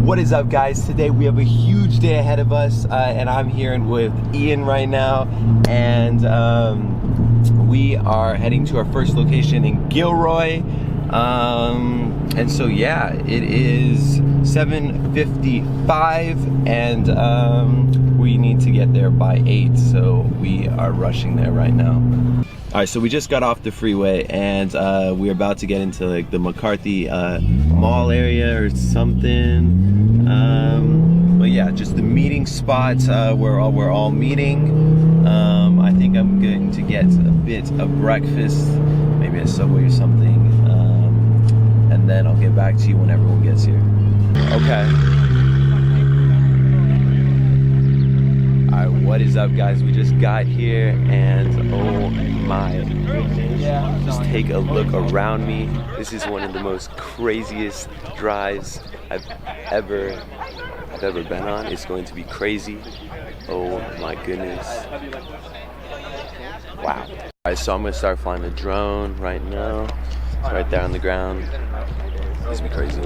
What is up, guys? Today we have a huge day ahead of us, and I'm here with Ian right now, and we are heading to our first location in Gilroy. And so yeah, it is 7:55, and we need to get there by 8, so we are rushing there right now. All right, so we just got off the freeway, and we're about to get into like the McCarthy Mall area or something. But yeah, just the meeting spot where we're all meeting. I think I'm going to get a bit of breakfast, maybe a Subway or something, and then I'll get back to you when everyone gets here. Okay. Alright, what is up, guys? We just got here, and oh my goodness, just take a look around me. This is one of the most craziest drives I've ever been on. It's going to be crazy. Oh my goodness. Wow. Alright, so I'm gonna start flying the drone right now. It's right there on the ground. It's gonna be crazy.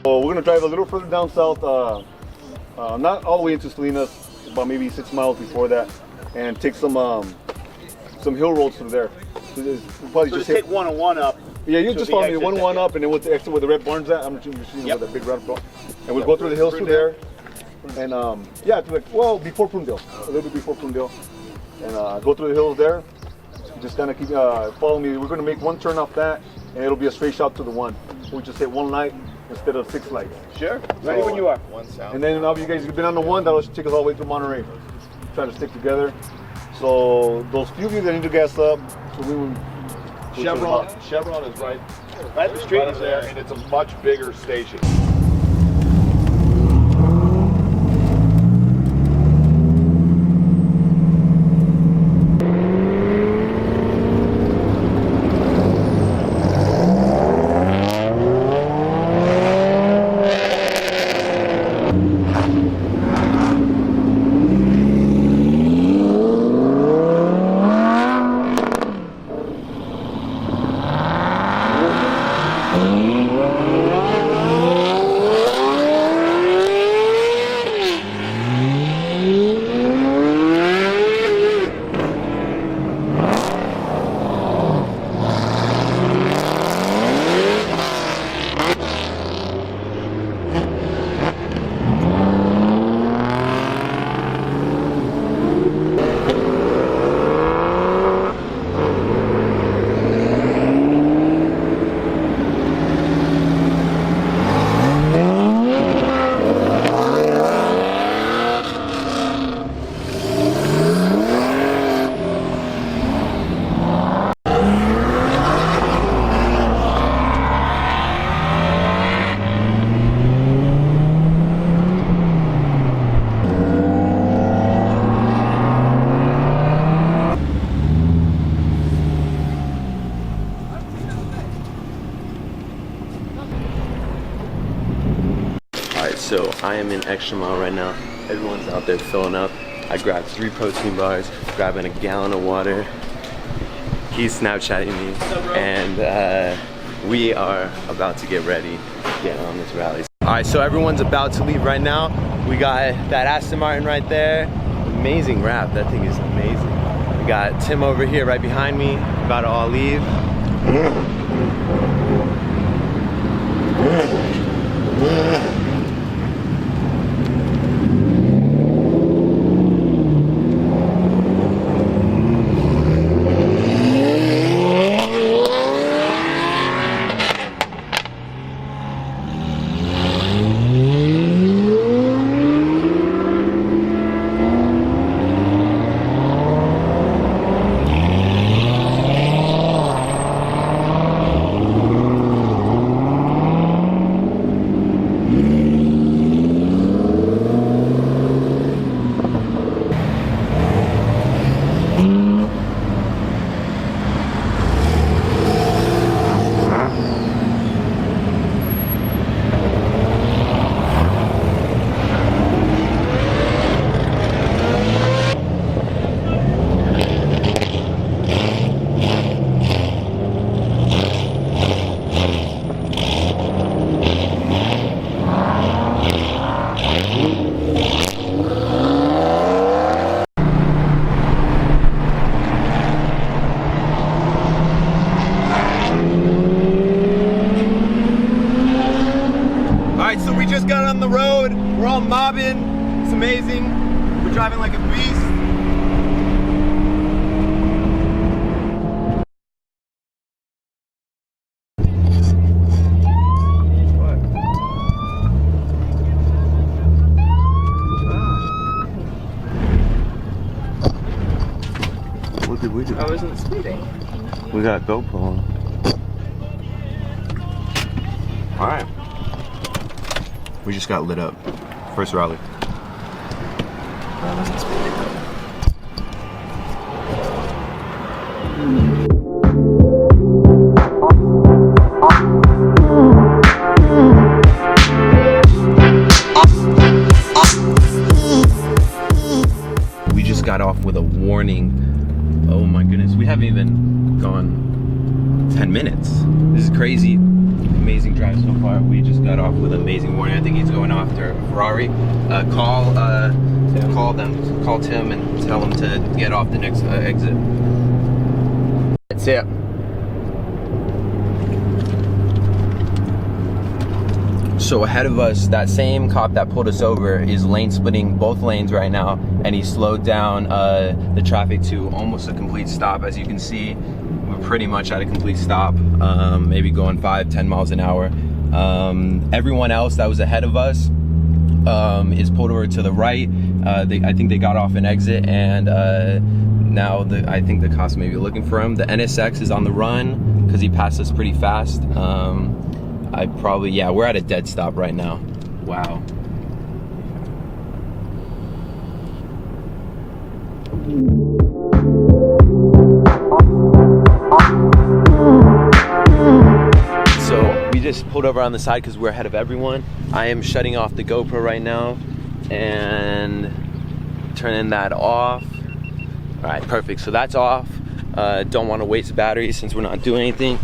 Well, we're gonna drive a little further down south, not all the way into Salinas, about maybe 6 miles before that, and take some hill roads through there. So we'll probably just take 101 up. Yeah, you just follow me 101 up, and then we'll exit where the red barn's at. I'm sure you've seen where that big red barn. And we'll go through the hills through there, and yeah, to before Prunedale, a little bit before Prunedale, and go through the hills there. Just kind of keep follow me. We're gonna make one turn off that, and it'll be a straight shot to the one. We just hit one light instead of 6 lights. Sure. Ready when you are. And then now you guys have been on the one, that'll take us all the way through Monterey. Try to stick together. So those few of you that need to gas up, so Chevron is right the street is there, and it's a much bigger station. So I am in Extra Mile right now. Everyone's out there filling up. I grabbed 3 protein bars, grabbing a gallon of water. He's Snapchatting me, and we are about to get ready to get on this rally. All right, so everyone's about to leave right now. We got that Aston Martin right there. Amazing wrap, that thing is amazing. We got Tim over here right behind me, about to all leave. driving like a beast. What did we do? I wasn't speeding. We got GoPro on. Alright. We just got lit up. First rally. I wasn't speeding. We just got off with a warning. Oh my goodness, we haven't even gone 10 minutes. This is crazy. Amazing drive so far. We just got off with an amazing warning. I think he's going after Ferrari. Call Tim and tell him to get off the next exit. That's it. So ahead of us, that same cop that pulled us over is lane splitting both lanes right now, and he slowed down the traffic to almost a complete stop. As you can see, we're pretty much at a complete stop, maybe going 5-10 miles an hour. Everyone else that was ahead of us is pulled over to the right. I think they got off an exit, and now I think the cops may be looking for him. The NSX is on the run because he passed us pretty fast. We're at a dead stop right now. Wow. So we just pulled over on the side because we're ahead of everyone. I am shutting off the GoPro right now and turning that off. All right, perfect. So that's off. Don't want to waste battery since we're not doing anything.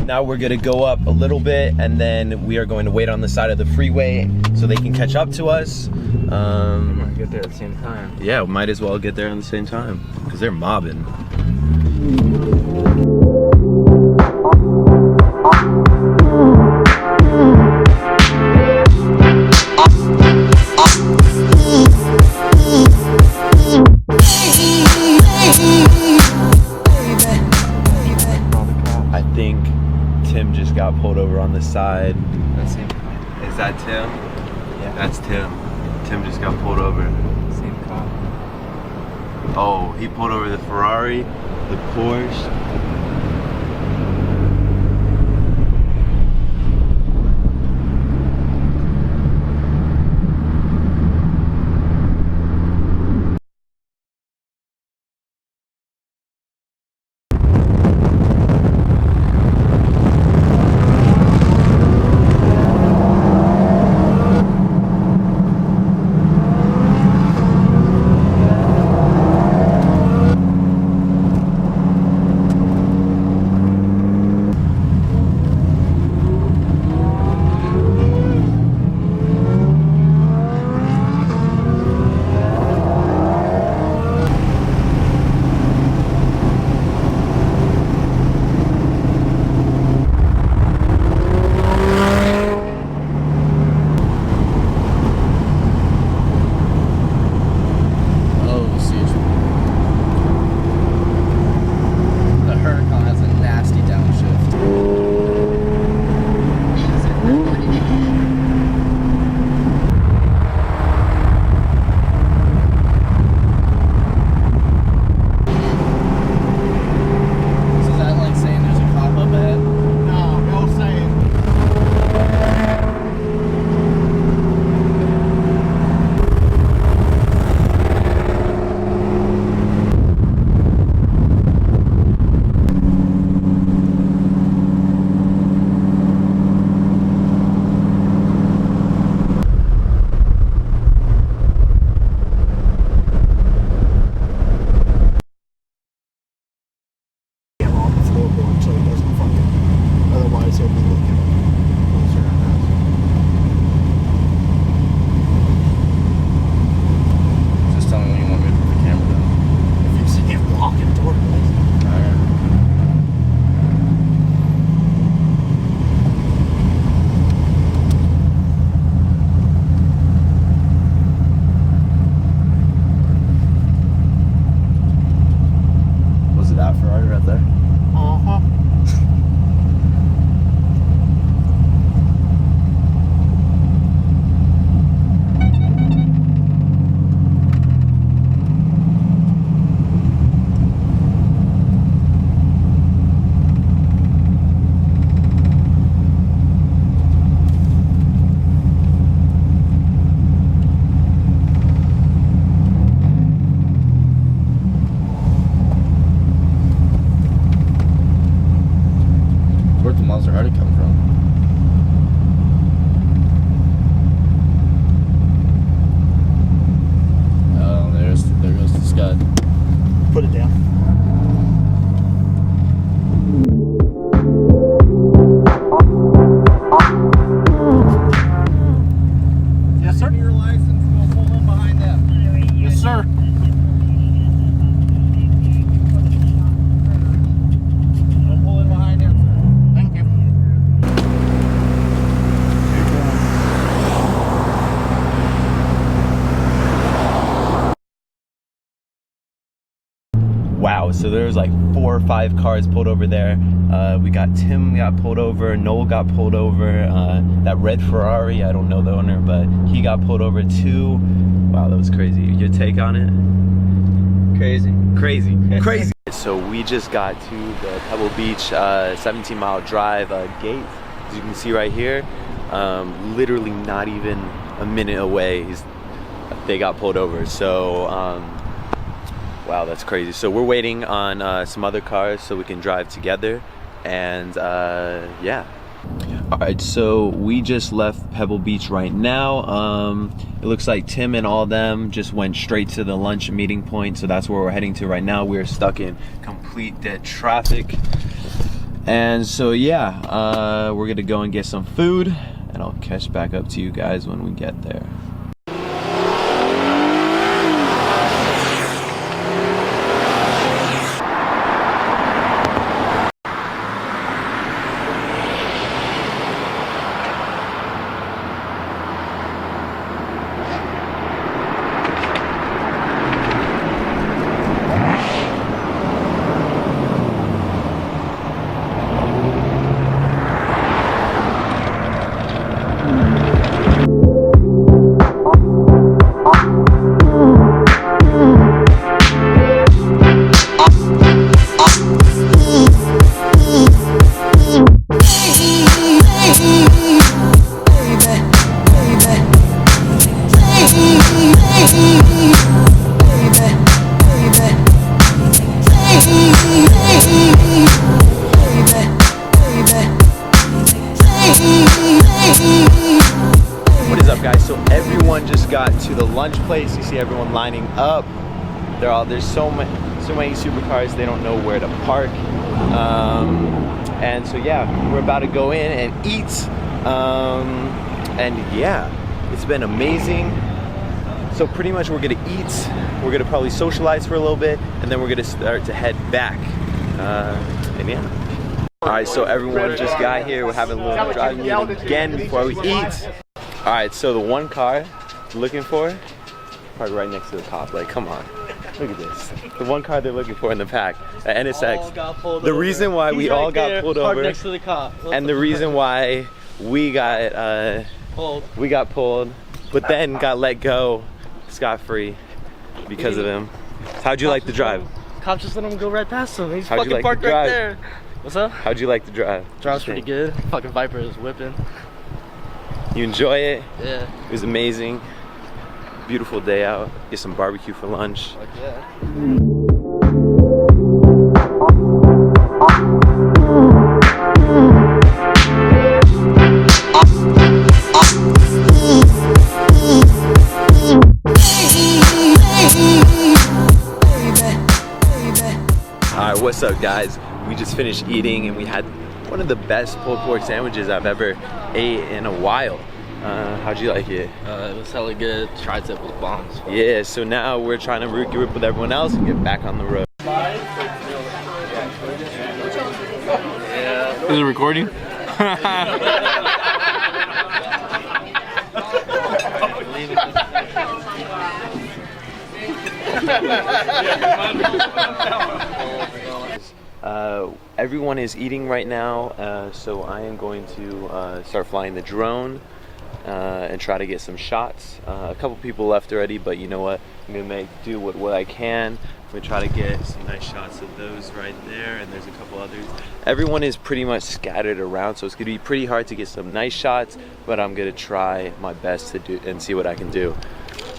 Now we're gonna go up a little bit, and then we are going to wait on the side of the freeway so they can catch up to us. Might get there at the same time. Yeah, might as well get there at the same time because they're mobbing. I think Tim just got pulled over on the side. That same car. Is that Tim? Yeah. That's Tim. Tim just got pulled over. Same car. Oh, he pulled over the Ferrari, the Porsche. miles are already coming from? Oh, there goes the scud. Put it down. Yes, sir. Your license. We'll pull in behind that. Yes, sir. We'll pull in behind him. Thank you. Wow, so there's like 4 or 5 cars pulled over there. We got Tim got pulled over, Noel got pulled over, that red Ferrari, I don't know the owner, but he got pulled over too. Wow, that was crazy. Your take on it? Crazy. Crazy, crazy. So we just got to the Pebble Beach 17-mile drive gate, as you can see right here. Literally not even a minute away, they got pulled over. So, wow, that's crazy. So we're waiting on some other cars so we can drive together, and yeah. All right, so we just left Pebble Beach right now. It looks like Tim and all them just went straight to the lunch meeting point, so that's where we're heading to right now. We're stuck in complete dead traffic, and so yeah, we're gonna go and get some food, and I'll catch back up to you guys when we get there. What is up, guys? So everyone just got to the lunch place. You see everyone lining up. There's so many supercars, they don't know where to park. And so yeah, we're about to go in and eat. And yeah, it's been amazing. So pretty much we're gonna eat, we're gonna probably socialize for a little bit, and then we're gonna start to head back. And yeah. All right, so everyone just got here. We're having a little driving meeting again before we eat. All right, so the one car we're looking for, probably right next to the cop. Like, come on, look at this. The one car they're looking for in the pack, NSX. The reason why we all got pulled over, next to the cop. and the reason why we got pulled, but then got let go scot-free because of him. How'd you like the drive? Cop just let him go right past him. He's How'd you fucking like parked the right drive? there. What's up? How'd you like the drive? Drive's pretty good. Fucking Viper is whipping. You enjoy it? Yeah. It was amazing. Beautiful day out. Get some barbecue for lunch. Like, yeah. Alright, what's up, guys? We just finished eating and we had one of the best pulled pork sandwiches I've ever ate in a while. How'd you like it? It was hella good. Tri-tip was bombs. Yeah, so now we're trying to regroup with everyone else and get back on the road. Is it recording? Everyone is eating right now, so I am going to start flying the drone and try to get some shots. A couple people left already, but you know what? I'm gonna make do with what I can. I'm gonna try to get some nice shots of those right there, and there's a couple others. Everyone is pretty much scattered around, so it's gonna be pretty hard to get some nice shots, but I'm gonna try my best to do and see what I can do.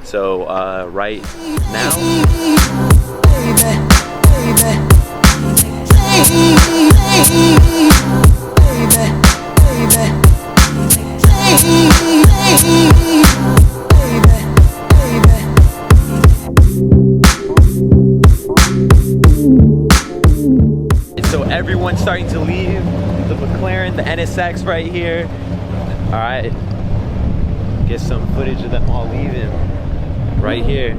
So right now, baby. starting to leave. The McLaren, the NSX right here. All right, get some footage of them all leaving right here.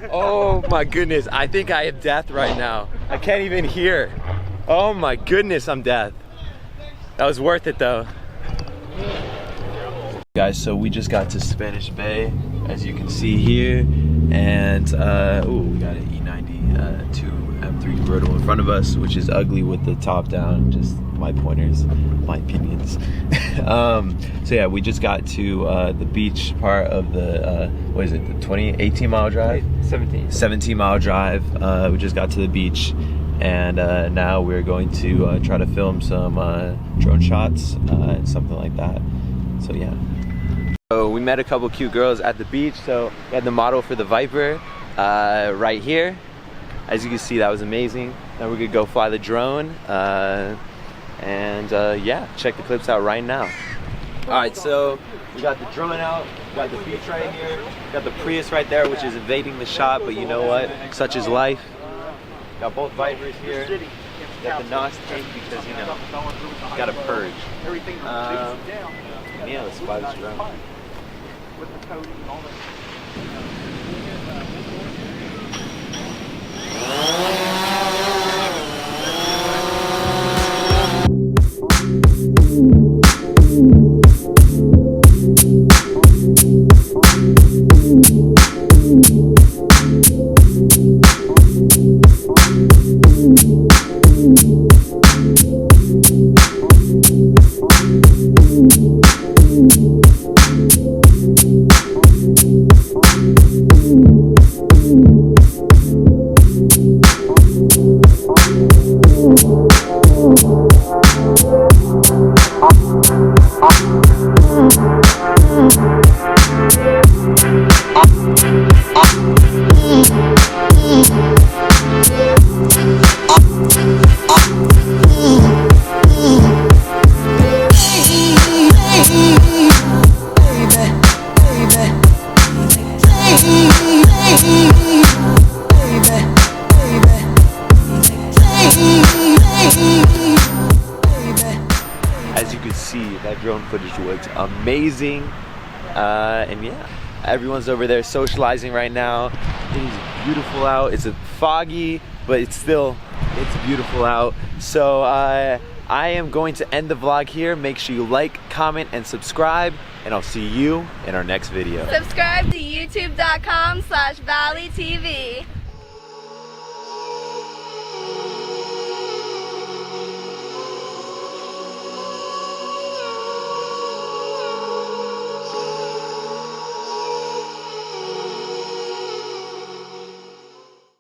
Oh my goodness, I think I have death right now. I can't even hear. Oh my goodness, I'm death. That was worth it though. Guys, so we just got to Spanish Bay, as you can see here. And, ooh, we got an E90 2 M3 convertible in front of us, which is ugly with the top down, just my pointers, my opinions. So yeah, we just got to the beach part of the, what is it, the 18 mile drive? 17 mile drive. We just got to the beach, and now we're going to try to film some drone shots and something like that. So yeah. So we met a couple cute girls at the beach. So we had the model for the Viper right here. As you can see, that was amazing. Now we're gonna go fly the drone. Yeah, check the clips out right now. All right, so we got the drone out, we got the beach right here, we got the Prius right there, which is invading the shot, but you know what? Such is life. Got both Vipers here. Got the NOS tank because, you know, gotta purge. Yeah, let's fly this drone. As you can see, that drone footage was amazing. And yeah, everyone's over there socializing right now. It is beautiful out. It's foggy, but it's beautiful out. So I am going to end the vlog here. Make sure you like, comment, and subscribe, and I'll see you in our next video. Subscribe to youtube.com/ValleyTV.